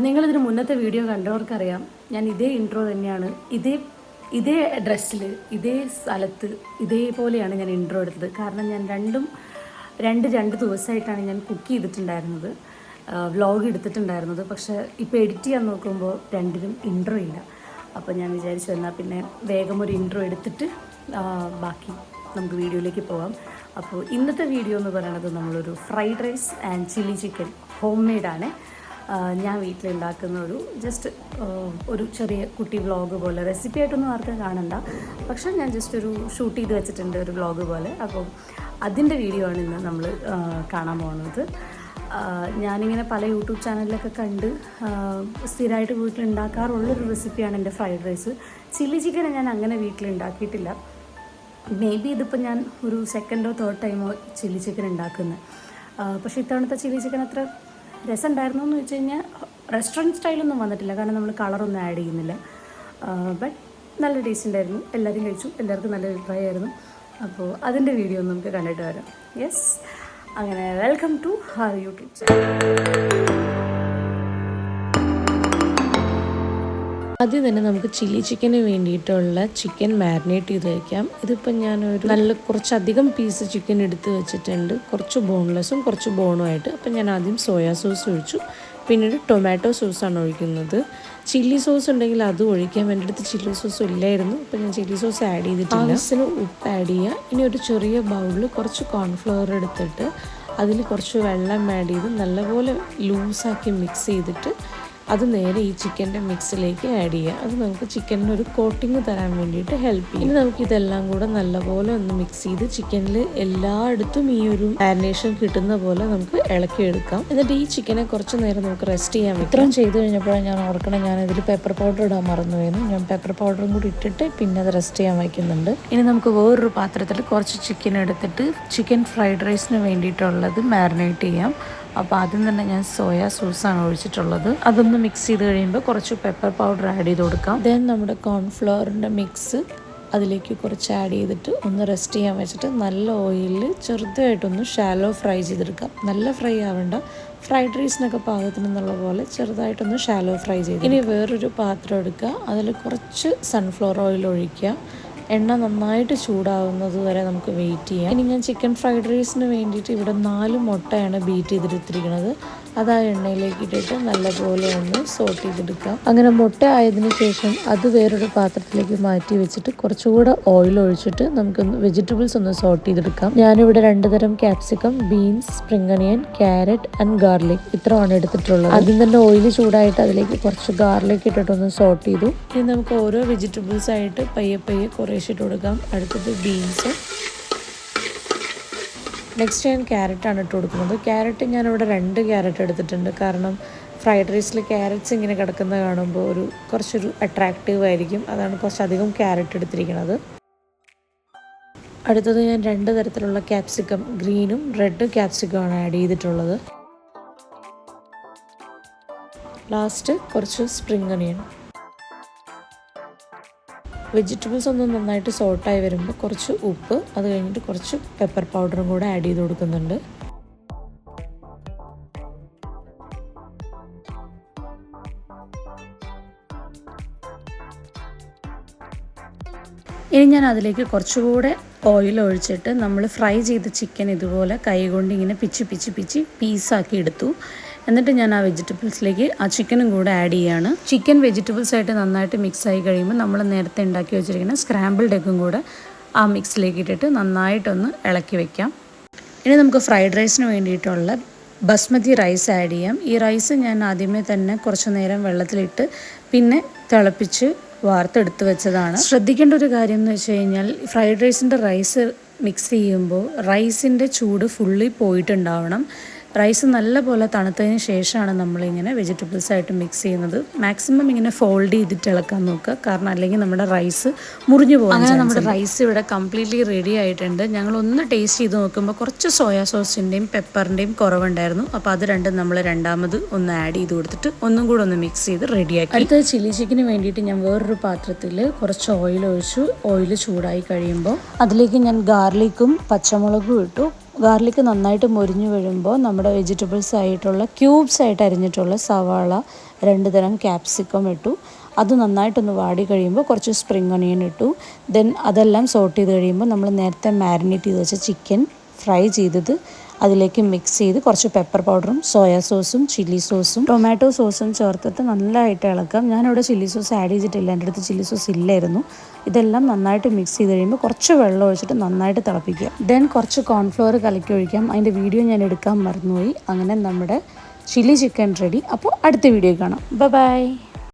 നിങ്ങളിതിന് മുന്നത്തെ വീഡിയോ കണ്ടവർക്കറിയാം, ഞാൻ ഇതേ ഇൻട്രോ തന്നെയാണ് ഇതേ ഡ്രസ്സിൽ ഇതേ സ്ഥലത്ത് ഇതേപോലെയാണ് ഞാൻ ഇൻട്രോ എടുത്തത്. കാരണം ഞാൻ രണ്ട് ദിവസമായിട്ടാണ് ഞാൻ കുക്ക് ചെയ്തിട്ടുണ്ടായിരുന്നത്, വ്ളോഗ് എടുത്തിട്ടുണ്ടായിരുന്നത്. പക്ഷേ ഇപ്പോൾ എഡിറ്റ് ചെയ്യാൻ നോക്കുമ്പോൾ രണ്ടിലും ഇൻട്രോ ഇല്ല. അപ്പോൾ ഞാൻ വിചാരിച്ചു എന്നാൽ പിന്നെ വേഗം ഒരു ഇൻട്രോ എടുത്തിട്ട് ബാക്കി നമുക്ക് വീഡിയോയിലേക്ക് പോകാം. അപ്പോൾ ഇന്നത്തെ വീഡിയോ എന്ന് പറയുന്നത് നമ്മളൊരു fried rice and chilli chicken home മെയ്ഡാണ്. ഞാൻ വീട്ടിലുണ്ടാക്കുന്ന ഒരു ചെറിയ കുട്ടി വ്ളോഗ് പോലെ, റെസിപ്പി ആയിട്ടൊന്നും ആർക്കും കാണണ്ട, പക്ഷേ ഞാൻ ജസ്റ്റ് ഒരു ഷൂട്ട് ചെയ്ത് വെച്ചിട്ടുണ്ട്, ഒരു വ്ളോഗ് പോലെ. അപ്പോൾ അതിൻ്റെ വീഡിയോ ആണ് ഇന്ന് നമ്മൾ കാണാൻ പോകുന്നത്. ഞാനിങ്ങനെ പല യൂട്യൂബ് ചാനലിലൊക്കെ കണ്ട് സ്ഥിരമായിട്ട് വീട്ടിലുണ്ടാക്കാറുള്ളൊരു റെസിപ്പിയാണ് എൻ്റെ ഫ്രൈഡ് റൈസ്. ചില്ലി ചിക്കൻ ഞാൻ അങ്ങനെ വീട്ടിലുണ്ടാക്കിയിട്ടില്ല. മേ ബി ഇതിപ്പോൾ ഞാൻ ഒരു സെക്കൻഡോ തേർഡ് ടൈമോ ചില്ലി ചിക്കൻ ഉണ്ടാക്കുന്നത്. പക്ഷേ ഇത്തവണത്തെ ചില്ലി ചിക്കൻ അത്ര രസം ഉണ്ടായിരുന്നു എന്ന് വെച്ച് കഴിഞ്ഞാൽ റെസ്റ്റോറൻറ്റ് സ്റ്റൈലൊന്നും വന്നിട്ടില്ല, കാരണം നമ്മൾ കളറൊന്നും ആഡ് ചെയ്യുന്നില്ല. ബട്ട് നല്ല ടേസ്റ്റ് ഉണ്ടായിരുന്നു, എല്ലാവരും കഴിച്ചു, എല്ലാവർക്കും നല്ല അഭിപ്രായമായിരുന്നു. അപ്പോൾ അതിൻ്റെ വീഡിയോ ഒന്ന് നമുക്ക് കണ്ടിട്ട് വരാം. യെസ്, അങ്ങനെ welcome to our YouTube channel. ആദ്യം തന്നെ നമുക്ക് ചില്ലി ചിക്കന് വേണ്ടിയിട്ടുള്ള ചിക്കൻ മാരിനേറ്റ് ചെയ്ത് വയ്ക്കാം. ഇതിപ്പോൾ ഞാനൊരു കുറച്ചധികം പീസ് ചിക്കൻ എടുത്ത് വെച്ചിട്ടുണ്ട്, കുറച്ച് ബോൺലെസ്സും കുറച്ച് ബോണുമായിട്ട്. അപ്പം ഞാൻ ആദ്യം സോയാ സോസ് ഒഴിച്ചു, പിന്നീട് ടൊമാറ്റോ സോസാണ് ഒഴിക്കുന്നത്. ചില്ലി സോസ് ഉണ്ടെങ്കിൽ അതും ഒഴിക്കാം. എൻ്റെ അടുത്ത് ചില്ലി സോസ് ഇല്ലായിരുന്നു, അപ്പം ഞാൻ ചില്ലി സോസ് ആഡ് ചെയ്തിട്ടില്ല. ആവശ്യത്തിന് ഉപ്പ് ആഡ് ചെയ്യുക. ഇനി ഒരു ചെറിയ ബൗളിൽ കുറച്ച് കോൺഫ്ലവർ എടുത്തിട്ട് അതിൽ കുറച്ച് വെള്ളം ആഡ് ചെയ്ത് നല്ലപോലെ ലൂസാക്കി മിക്സ് ചെയ്തിട്ട് അത് നേരെ ഈ ചിക്കൻ്റെ മിക്സിലേക്ക് ആഡ് ചെയ്യുക. അത് നമുക്ക് ചിക്കനിനൊരു കോട്ടിങ് തരാൻ വേണ്ടിയിട്ട് ഹെൽപ്പ് ചെയ്യും. ഇനി നമുക്കിതെല്ലാം കൂടെ നല്ലപോലെ ഒന്ന് മിക്സ് ചെയ്ത് ചിക്കനിൽ എല്ലായിടത്തും ഈ ഒരു മാരിനേഷൻ കിട്ടുന്ന പോലെ നമുക്ക് ഇളക്കിയെടുക്കാം. എന്നിട്ട് ഈ ചിക്കനെ കുറച്ച് നേരം നമുക്ക് റെസ്റ്റ് ചെയ്യാൻ വെക്കാം. ഇത്രയും ചെയ്ത് കഴിഞ്ഞപ്പോഴാണ് ഞാൻ ഓർക്കണം, ഞാനിതിൽ പെപ്പർ പൗഡർ ഇടാൻ മറന്നുപോയിരുന്നു. ഞാൻ പെപ്പർ പൗഡറും കൂടി ഇട്ടിട്ട് പിന്നെ അത് റെസ്റ്റ് ചെയ്യാൻ വയ്ക്കുന്നുണ്ട്. ഇനി നമുക്ക് വേറൊരു പാത്രത്തിൽ കുറച്ച് ചിക്കൻ എടുത്തിട്ട് ചിക്കൻ ഫ്രൈഡ് റൈസിന് വേണ്ടിയിട്ടുള്ളത് മാരിനേറ്റ് ചെയ്യാം. അപ്പോൾ ആദ്യം തന്നെ ഞാൻ സോയാ സോസാണ് ഒഴിച്ചിട്ടുള്ളത്. അതൊന്ന് മിക്സ് ചെയ്ത് കഴിയുമ്പോൾ കുറച്ച് പെപ്പർ പൗഡർ ആഡ് ചെയ്ത് കൊടുക്കാം. ദെൻ നമ്മുടെ കോൺഫ്ലവറിൻ്റെ മിക്സ് അതിലേക്ക് കുറച്ച് ആഡ് ചെയ്തിട്ട് ഒന്ന് റെസ്റ്റ് ചെയ്യാൻ വെച്ചിട്ട് നല്ല ഓയിലിൽ ചെറുതായിട്ടൊന്ന് ഷാലോ ഫ്രൈ ചെയ്തെടുക്കാം. നല്ല ഫ്രൈ ആവേണ്ട, ഫ്രൈഡ് റൈസിനൊക്കെ പാകത്തിനെന്നുള്ള പോലെ ചെറുതായിട്ടൊന്ന് ഷാലോ ഫ്രൈ ചെയ്ത്. ഇനി വേറൊരു പാത്രം എടുക്കുക, അതിൽ കുറച്ച് സൺഫ്ലവർ ഓയിൽ ഒഴിക്കുക. എണ്ണ നന്നായിട്ട് ചൂടാവുന്നത് വരെ നമുക്ക് വെയിറ്റ് ചെയ്യാം. ഇനി ഞാൻ ചിക്കൻ ഫ്രൈഡ് റൈസിന് വേണ്ടിയിട്ട് ഇവിടെ 4 മുട്ടയാണ് ബീറ്റ് ചെയ്തെടുത്തിരിക്കുന്നത്. അത് ആ എണ്ണയിലേക്ക് ഇട്ടിട്ട് നല്ലപോലെ ഒന്ന് സോട്ട് ചെയ്തെടുക്കാം. അങ്ങനെ മുട്ട ആയതിനു ശേഷം അത് വേറൊരു പാത്രത്തിലേക്ക് മാറ്റി വെച്ചിട്ട് കുറച്ചുകൂടെ ഓയിൽ ഒഴിച്ചിട്ട് നമുക്കൊന്ന് വെജിറ്റബിൾസ് ഒന്ന് സോട്ട് ചെയ്തെടുക്കാം. ഞാനിവിടെ 2 തരം capsicum, beans, spring onion, carrot and garlic ഇത്രയാണ് എടുത്തിട്ടുള്ളത്. ആദ്യം തന്നെ ഓയിൽ ചൂടായിട്ട് അതിലേക്ക് കുറച്ച് ഗാർലിക് ഇട്ടിട്ടൊന്ന് സോട്ട് ചെയ്തു. ഇനി നമുക്ക് ഓരോ വെജിറ്റബിൾസ് ആയിട്ട് പയ്യെ കുറേശ്ശിട്ട് കൊടുക്കാം. അടുത്തത് ബീൻസ്, നെക്സ്റ്റ് ഞാൻ ക്യാരറ്റാണ് ഇട്ട് കൊടുക്കുന്നത്. ക്യാരറ്റ് ഞാനിവിടെ 2 ക്യാരറ്റ് എടുത്തിട്ടുണ്ട്, കാരണം ഫ്രൈഡ് റൈസിൽ ക്യാരറ്റ്സ് ഇങ്ങനെ കിടക്കുന്നത് കാണുമ്പോൾ കുറച്ചൊരു അട്രാക്റ്റീവ് ആയിരിക്കും. അതാണ് കുറച്ചധികം ക്യാരറ്റ് എടുത്തിരിക്കുന്നത്. അടുത്തത് ഞാൻ 2 തരത്തിലുള്ള ക്യാപ്സിക്കം, ഗ്രീനും റെഡ് ക്യാപ്സിക്കമാണ് ആഡ് ചെയ്തിട്ടുള്ളത്. ലാസ്റ്റ് കുറച്ച് സ്പ്രിംഗ് ഒനിയൻ. വെജിറ്റബിൾസ് ഒന്ന് നന്നായിട്ട് സോട്ടായി വരുമ്പോൾ കുറച്ച് ഉപ്പ്, അത് കഴിഞ്ഞിട്ട് കുറച്ച് പെപ്പർ പൗഡറും കൂടെ ആഡ് ചെയ്ത് കൊടുക്കുന്നുണ്ട്. ഇനി ഞാൻ അതിലേക്ക് കുറച്ചുകൂടെ ഓയിൽ ഒഴിച്ചിട്ട് നമ്മൾ ഫ്രൈ ചെയ്ത ചിക്കൻ ഇതുപോലെ കൈ കൊണ്ട് ഇങ്ങനെ പിച്ച് പീസാക്കി എടുത്തു. എന്നിട്ട് ഞാൻ ആ വെജിറ്റബിൾസിലേക്ക് ആ ചിക്കനും കൂടെ ആഡ് ചെയ്യാണ്. ചിക്കൻ വെജിറ്റബിൾസായിട്ട് നന്നായിട്ട് മിക്സ് ആയി കഴിയുമ്പോൾ നമ്മൾ നേരത്തെ ഉണ്ടാക്കി വെച്ചിരിക്കുന്ന സ്ക്രാമ്പിൾഡ് എഗ്ഗും കൂടെ ആ മിക്സിലേക്ക് ഇട്ടിട്ട് നന്നായിട്ടൊന്ന് ഇളക്കി വെക്കാം. ഇനി നമുക്ക് ഫ്രൈഡ് റൈസിന് വേണ്ടിയിട്ടുള്ള ബസ്മതി റൈസ് ആഡ് ചെയ്യാം. ഈ റൈസ് ഞാൻ ആദ്യമേ തന്നെ കുറച്ച് നേരം വെള്ളത്തിലിട്ട് പിന്നെ തിളപ്പിച്ച് വാർത്തെടുത്ത് വെച്ചതാണ്. ശ്രദ്ധിക്കേണ്ട ഒരു കാര്യം എന്ന് വെച്ച് കഴിഞ്ഞാൽ ഫ്രൈഡ് റൈസിൻ്റെ റൈസ് മിക്സ് ചെയ്യുമ്പോൾ റൈസിൻ്റെ ചൂട് ഫുള്ളി പോയിട്ടുണ്ടാവണം. റൈസ് നല്ലപോലെ തണുത്തതിന് ശേഷമാണ് നമ്മളിങ്ങനെ വെജിറ്റബിൾസായിട്ട് മിക്സ് ചെയ്യുന്നത്. മാക്സിമം ഇങ്ങനെ ഫോൾഡ് ചെയ്തിട്ട് ഇളക്കാൻ നോക്കുക, കാരണം അല്ലെങ്കിൽ നമ്മുടെ റൈസ് മുറിഞ്ഞു പോകും. അങ്ങനെ നമ്മുടെ റൈസ് ഇവിടെ കംപ്ലീറ്റ്ലി റെഡി ആയിട്ടുണ്ട്. ഞങ്ങളൊന്ന് ടേസ്റ്റ് ചെയ്ത് നോക്കുമ്പോൾ കുറച്ച് സോയാ സോസിൻ്റെയും പെപ്പറിൻ്റെയും കുറവുണ്ടായിരുന്നു. അപ്പോൾ അത് രണ്ടും നമ്മൾ രണ്ടാമത് ഒന്ന് ആഡ് ചെയ്ത് കൊടുത്തിട്ട് ഒന്നും കൂടെ ഒന്ന് മിക്സ് ചെയ്ത് റെഡിയാക്കി. അടുത്തത് ചില്ലി ചിക്കന് വേണ്ടിയിട്ട് ഞാൻ വേറൊരു പാത്രത്തിൽ കുറച്ച് ഓയിൽ ഒഴിച്ചു. ഓയിൽ ചൂടായി കഴിയുമ്പോൾ അതിലേക്ക് ഞാൻ ഗാർലിക്കും പച്ചമുളകും ഇട്ടു. ഗാർലിക് നന്നായിട്ട് മൊരിഞ്ഞു വരുമ്പോൾ നമ്മുടെ വെജിറ്റബിൾസ് ആയിട്ടുള്ള ക്യൂബ്സ് ആയിട്ട് അരിഞ്ഞിട്ടുള്ള സവാള 2 തരം ക്യാപ്സിക്കം ഇട്ടു. അത് നന്നായിട്ടൊന്ന് വാടി കഴിയുമ്പോൾ കുറച്ച് സ്പ്രിംഗ് ഒനിയൻ ഇട്ടു. ദെൻ അതെല്ലാം സോട്ട് ചെയ്ത് കഴിയുമ്പോൾ നമ്മൾ നേരത്തെ മാരിനേറ്റ് ചെയ്ത് വെച്ച ചിക്കൻ ഫ്രൈ ചെയ്തത് അതിലേക്ക് മിക്സ് ചെയ്ത് കുറച്ച് പെപ്പർ പൗഡറും സോയാ സോസും ചില്ലി സോസും ടൊമാറ്റോ സോസും ചേർത്തിട്ട് നല്ലതായിട്ട് ഇളക്കാം. ഞാനിവിടെ ചില്ലി സോസ് ആഡ് ചെയ്തിട്ടില്ല, എൻ്റെ അടുത്ത് ചില്ലി സോസ് ഇല്ലായിരുന്നു. ഇതെല്ലാം നന്നായിട്ട് മിക്സ് ചെയ്ത് കഴിയുമ്പോൾ കുറച്ച് വെള്ളം ഒഴിച്ചിട്ട് നന്നായിട്ട് തിളപ്പിക്കുക. ദെൻ കുറച്ച് കോൺഫ്ലവർ കലക്കി ഒഴിക്കാം. അതിൻ്റെ വീഡിയോ ഞാൻ എടുക്കാൻ മറന്നുപോയി. അങ്ങനെ നമ്മുടെ ചില്ലി ചിക്കൻ റെഡി. അപ്പോൾ അടുത്ത വീഡിയോ കാണാം. ബൈ.